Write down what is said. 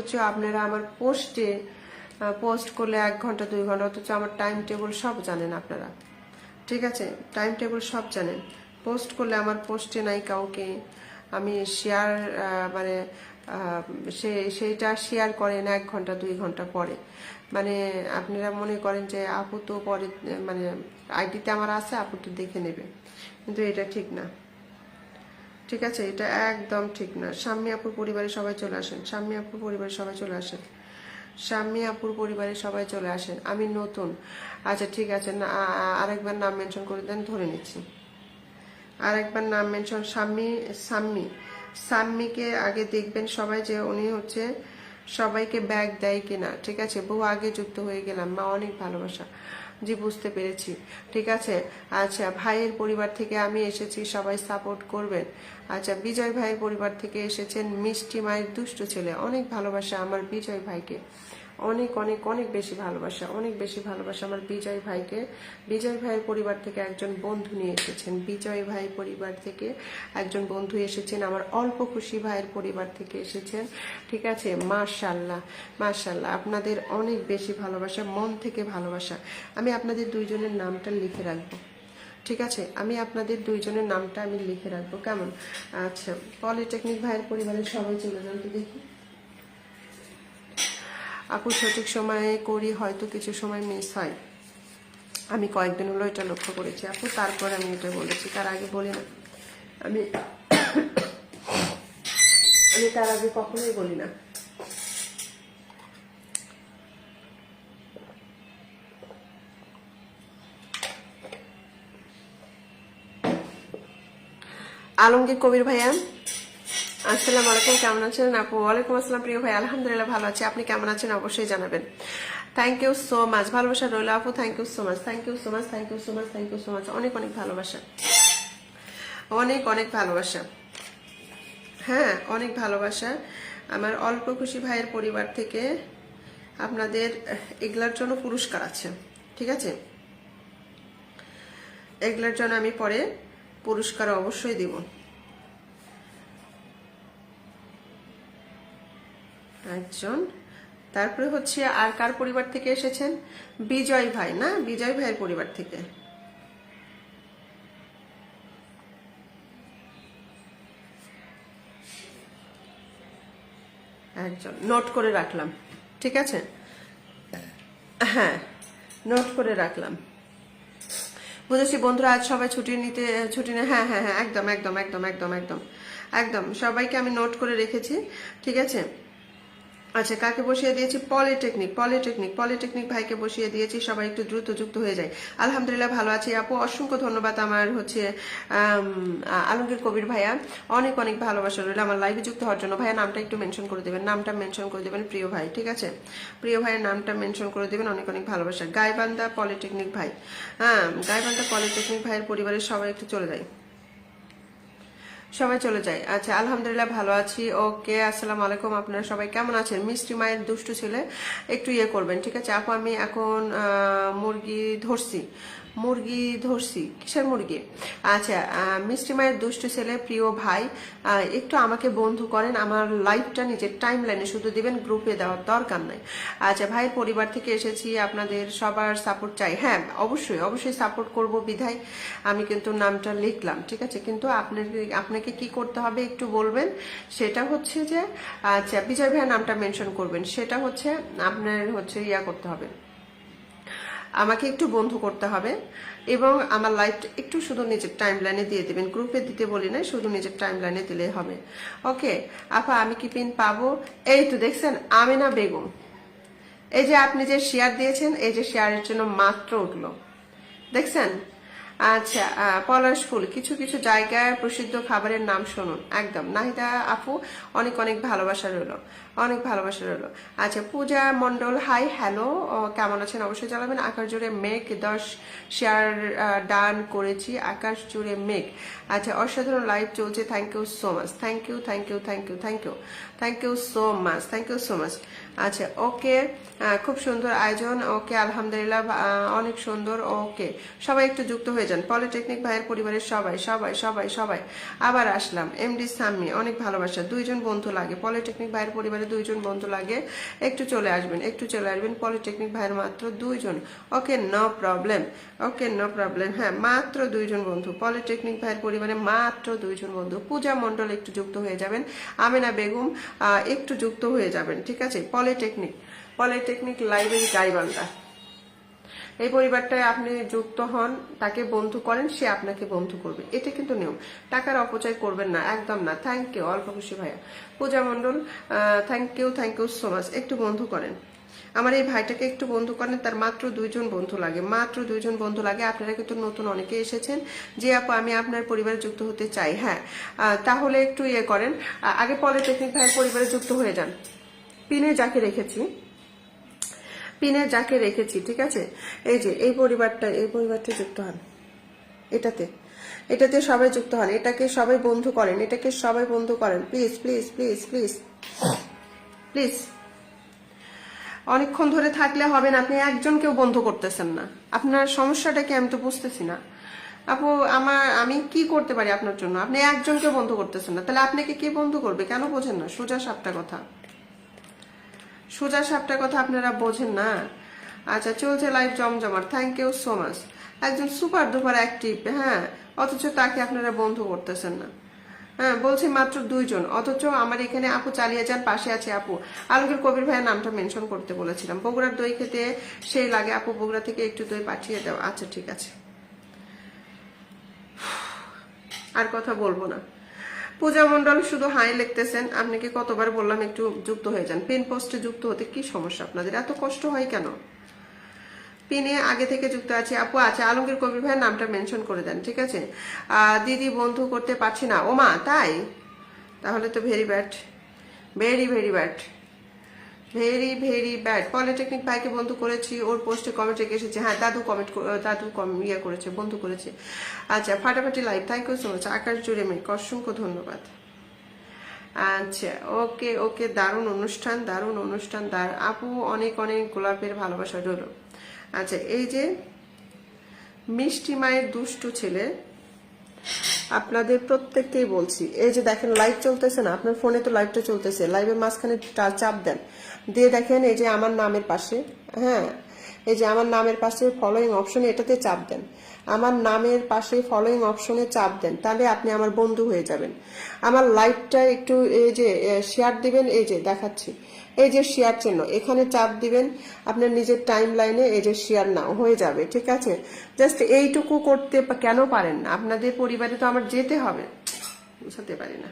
হচ্ছে আপনারা আমার পোস্টে পোস্ট করলে 1 ঘন্টা 2 ঘন্টা, অথচ আমার টাইম টেবিল সব জানেন আপনারা। ঠিক আছে, টাইম টেবিল সব জানেন। পোস্ট করলে আমার পোস্টে নাই কাউকে আমি শেয়ার মানে সেইটা শেয়ার করেন 1 ঘন্টা 2 ঘন্টা পরে। মানে আপনারা মনে করেন যে আপু তো পরে মানে আইডিতে আমার আছে, আপু তো দেখে নেবে, কিন্তু এটা ঠিক না। ঠিক আছে, এটা একদম ঠিক না। শাম্মী আপুর পরিবারে সবাই চলে আসেন, শাম্মী আপুর পরিবারে সবাই চলে আসেন, শাম্মী আপুর পরিবারে সবাই চলে আসেন। আমি নতুন। আচ্ছা ঠিক আছে, না আরেকবার নাম মেনশন করে দেন, ধরে নিচ্ছি। আরেকবার নাম মেনশন, শাম্মী সাম্মী সাম্মীকে আগে দেখবেন সবাই যে উনি হচ্ছে সবাইকে ব্যাগ দেয় কিনা। ঠিক আছে, বহু আগে যুক্ত হয়ে গেলাম, মা অনেক ভালোবাসা। জি বুঝতে পেরেছি। ঠিক আছে, আচ্ছা ভাইয়ের পরিবার থেকে আমি এসেছি, সবাই সাপোর্ট করবেন। আচ্ছা বিজয় ভাইয়ের পরিবার থেকে এসেছেন মিষ্টি মায়ের দুষ্ট ছেলে, অনেক ভালোবাসা আমার বিজয় ভাইকে, অনেক অনেক অনেক বেশি ভালোবাসা, অনেক বেশি ভালোবাসা আমার বিজয় ভাইকে। বিজয় ভাইয়ের পরিবার থেকে একজন বন্ধু নিয়ে এসেছেন, বিজয় ভাই পরিবার থেকে একজন বন্ধু এসেছেন, আমার অল্প খুশি ভাইয়ের পরিবার থেকে এসেছেন। ঠিক আছে, মাশাআল্লাহ মাশাআল্লাহ, আপনাদের অনেক বেশি ভালোবাসা, মন থেকে ভালোবাসা। আমি আপনাদের দুইজনের নামটা লিখে রাখবো। ঠিক আছে, আমি আপনাদের দুইজনের নামটা আমি লিখে রাখবো, কেমন? আচ্ছা পলিটেকনিক ভাইয়ের পরিবারের সবাই চলে যান তো দেখি। আপু সঠিক সময়ে করি, হয়তো কিছু সময় মিস হয়। আমি কয়েকদিন হলো এটা লক্ষ্য করেছি আপু, তারপর আমি এটা বলেছি, তার আগে বলি না। আমি আমি তার আগে কখনোই বলি না। আলমগীর কবির ভাইয়া আসসালামু আলাইকুম, কেমন আছেন আপু? ওয়ালাইকুম আসসালাম প্রিয় ভাই, আলহামদুলিল্লাহ ভালো আছি, আপনি কেমন আছেন অবশ্যই জানাবেন। থ্যাংক ইউ সো মাচ, ভালোবাসা রইল আপু, thank you so much, thank you so much, thank you so much, thank you so much, অনেক অনেক ভালোবাসা, অনেক অনেক ভালোবাসা। হ্যাঁ অনেক ভালোবাসা আমার অল্প খুশি ভাইয়ের পরিবার থেকে আপনাদের এগুলার জন্য পুরস্কার আছে। ঠিক আছে, এগুলার জন্য আমি পরে পুরস্কার অবশ্যই দিব। একজন, তারপরে হচ্ছে আর কার পরিবার থেকে এসেছেন? বিজয় ভাই, না বিজয় ভাইয়ের পরিবার থেকে একজন, নোট করে রাখলাম। ঠিক আছে, হ্যাঁ নোট করে রাখলাম। বুঝেছি বন্ধুরা, আজ সবাই ছুটি নিয়ে, হ্যাঁ হ্যাঁ হ্যাঁ একদম একদম একদম একদম একদম একদম সবাইকে আমি নোট করে রেখেছি। ঠিক আছে, আচ্ছা কাকে বসিয়ে দিয়েছি? পলিটেকনিক, পলিটেকনিক পলিটেকনিক ভাইকে বসিয়ে দিয়েছি, সবাই একটু দ্রুত যুক্ত হয়ে যায়। আলহামদুলিল্লাহ ভালো আছি আপু, অসংখ্য ধন্যবাদ। আমার হচ্ছে আলমগীর কবির ভাইয়া, অনেক অনেক ভালোবাসা রইল আমার লাইভে যুক্ত হওয়ার জন্য। ভাইয়া নামটা একটু মেনশন করে দেবেন, নামটা মেনশন করে দেবেন প্রিয় ভাই। ঠিক আছে, প্রিয় ভাইয়ের নামটা মেনশন করে দেবেন, অনেক অনেক ভালোবাসা। গাইবান্ধা পলিটেকনিক ভাই, হ্যাঁ গাইবান্ধা পলিটেকনিক ভাইয়ের পরিবারের সবাই একটু চলে যায়, সবাই চলে যায়। আচ্ছা আলহামদুলিল্লাহ ভালো আছি, ওকে আসসালামু আলাইকুম, আপনারা সবাই কেমন আছেন? মিষ্টি মায়ের দুষ্টু ছেলে একটু ইয়ে করবেন। ঠিক আছে আপু, আমি এখন মুরগি ধরছি, মুরগি ধরছি, কিসের মুরগি? আচ্ছা মিষ্টি মায়ের দুষ্টু ছেলে প্রিয় ভাই, একটু আমাকে বন্ধু করেন, আমার লাইভটা নিজের টাইম লাইনে শুধু দিবেন, গ্রুপে দেওয়ার দরকার নাই। আচ্ছা ভাইয়ের পরিবার থেকে এসেছি, আপনাদের সবার সাপোর্ট চাই। হ্যাঁ অবশ্যই অবশ্যই সাপোর্ট করব বিধায় আমি কিন্তু নামটা লিখলাম। ঠিক আছে, কিন্তু আপনাকে কি করতে হবে একটু বলবেন, সেটা হচ্ছে যে আচ্ছা বিজয় ভাইয়ের নামটা মেনশন করবেন, সেটা হচ্ছে আপনার হচ্ছে ইয়া করতে হবে, আমাকে একটু বন্ধু করতে হবে, এবং আমার লাইফটা একটু শুধু নিজের টাইম লাইনে দিয়ে দেবেন, গ্রুপে দিতে বলি না, শুধু নিজের টাইম লাইনে দিলে হবে। ওকে আপা, আমি কি পিন পাবো? এই তো দেখছেন আমিনা বেগম, এই যে আপনি যে শেয়ার দিয়েছেন, এই যে শেয়ারের জন্য মাত্র উঠলো, দেখছেন? আচ্ছা পলাশ ফুল, কিছু কিছু জায়গায় প্রসিদ্ধ খাবারের নাম শুনুন। একদম নাহিদা আপু, অনেক অনেক ভালোবাসা রইলো, অনেক ভালোবাসা রইলো। আচ্ছা পূজা মন্ডল, হাই হ্যালো, কেমন আছেন অবশ্যই জানাবেন। আকাশ জুড়ে মেঘ 10 শেয়ার ডান করেছি, আকাশ জুড়ে মেঘ। আচ্ছা অসাধারণ লাইভ চলছে, thank you so much, thank you thank you thank you thank you thank you so much, thank you so much. আচ্ছা ওকে, খুব সুন্দর আয়োজন, ওকে আলহামদুলিল্লাহ অনেক সুন্দর। ওকে সবাই একটু যুক্ত হয়ে যান, পলিটেকনিক ভাইয়ের পরিবারের সবাই সবাই সবাই সবাই। আবার আসলাম এমডি সাম্মি, অনেক ভালোবাসা, দুইজন বন্ধু লাগে, পলিটেকনিক ভাইয়ের পরিবারের পরিবারে 2 জন বন্ধু লাগে, একটু চলে আসবেন, একটু চলে আসবেন। পলিটেকনিক ভাইয়ের মাত্র 2 জন। ওকে, নো প্রবলেম, ওকে, নো প্রবলেম। হ্যাঁ, মাত্র 2 জন বন্ধু পলিটেকনিক ভাইয়ের পরিবারে, মাত্র 2 জন বন্ধু। পূজা মণ্ডল একটু যুক্ত হয়ে যাবেন, আমেনা বেগম একটু যুক্ত হয়ে যাবেন, ঠিক আছে। পলিটেকনিক লাইব্রেরি গাইবান্ধা, এই পরিবারটায় আপনি যুক্ত হন, তাকে বন্ধু করেন, সে আপনাকে বন্ধু করবে, এটা কিন্তু নিয়ম। টাকার অপচয় করবেন না, একদম না। থ্যাংক ইউ অল্প খুশি ভাইয়া। পূজা মণ্ডল, থ্যাংক ইউ সো মাচ। একটু বন্ধু করেন আমার এই ভাইটাকে, একটু বন্ধু করেন। তার মাত্র 2 জন বন্ধু লাগে, মাত্র 2 জন বন্ধু লাগে। আপনারা কিন্তু নতুন অনেকে এসেছেন যে আপু আমি আপনার পরিবারে যুক্ত হতে চাই। হ্যাঁ, তাহলে একটু ইয়ে করেন, আগে পলিটেকনিক ভাইয়ের পরিবারে যুক্ত হয়ে যান। পিনে যাকে রেখেছি, ঠিক আছে। এই যে এই পরিবারটা যুক্ত হন, এটাতে সবাই যুক্ত হন, এটাকে সবাই বন্ধু করেন, please please please please please. অনেকক্ষণ ধরে থাকলে হবে না, আপনি একজনকেও বন্ধ করতেছেন না। আপনার সমস্যাটা কি আমি তো বুঝতেছি না আপু। আমি কি করতে পারি আপনার জন্য? আপনি একজনকে বন্ধ করতেছেন না, তাহলে আপনাকে কে বন্ধ করবে? কেন বোঝেন না? সোজা সাপটা কথা আপনারা বোঝেন না। আচ্ছা, চলছে লাইভ জমজমাট, থ্যাংক ইউ সো মাচ। একজন সুপার ডুপার অ্যাক্টিভ, হ্যাঁ, অথচ তাকে আপনারা বন্ধু করতেছেন না। হ্যাঁ, বলছি মাত্র 2 জন, অথচ আমার এখানে আপু চালিয়ে যান, পাশে আছে আপু। আলমগীর কবির ভাইয়ের নামটা মেনশন করতে বলেছিলাম। বগুড়ার দই খেতে সেই লাগে আপু, বগুড়া থেকে একটু দই পাঠিয়ে দাও। আচ্ছা, ঠিক আছে, আর কথা বলবো না। পূজা মণ্ডল শুধু হাই লিখতেছেন, আপনাকে কতবার বললাম একটু যুক্ত হয়ে যান। পিন পোস্টে যুক্ত হতে কি সমস্যা আপনাদের? এত কষ্ট হয় কেন? পিনে আগে থেকে যুক্ত আছে আপু। আচ্ছা, আলমগীর কবির ভাইয়ের নামটা মেনশন করে দেন, ঠিক আছে। দিদি বন্ধু করতে পারছি না, ওমা তাই? তাহলে তো very bad, very very bad, very very bad. Polytechnic ভাইকে বন্ধু করেছি, ওর পোস্টে কমেন্ট রেখে এসেছে। হ্যাঁ, দাদু ইয়ে করেছে, বন্ধু করেছে। আচ্ছা, ফাটাফাটি live, thank you so much. আকাশ জুড়ে মেয়ে, অসংখ্য ধন্যবাদ। আচ্ছা, ওকে ওকে, দারুণ অনুষ্ঠান আপু, অনেক অনেক গোলাপের ভালোবাসা রইল। আচ্ছা, এই যে মিষ্টি মায়ের দুষ্টু ছেলে, আপনাদের প্রত্যেককেই বলছি, এই যে দেখেন লাইভ চলতেছে না আপনার ফোনে, তো লাইভটা চলতেছে, লাইভের মাঝখানে চাপ দেন, দিয়ে দেখেন এই যে আমার নামের পাশে, হ্যাঁ, এই যে আমার নামের পাশে ফলোইং অপশনে, এটাতে চাপ দেন। আমার নামের পাশে ফলোইং অপশনে চাপ দেন, তাহলে আপনি আমার বন্ধু হয়ে যাবেন। আমার লাইভটা একটু এই যে শেয়ার দিবেন, এই যে দেখাচ্ছি, এই যে শেয়ার চিহ্ন, এখানে চাপ দিবেন, আপনার নিজের টাইম লাইনে এই যে শেয়ার নাও হয়ে যাবে, ঠিক আছে। জাস্ট এইটুকু করতে কেন পারেন না? আপনাদের পরিবারে তো আমার যেতে হবে, বুঝাতে পারি না।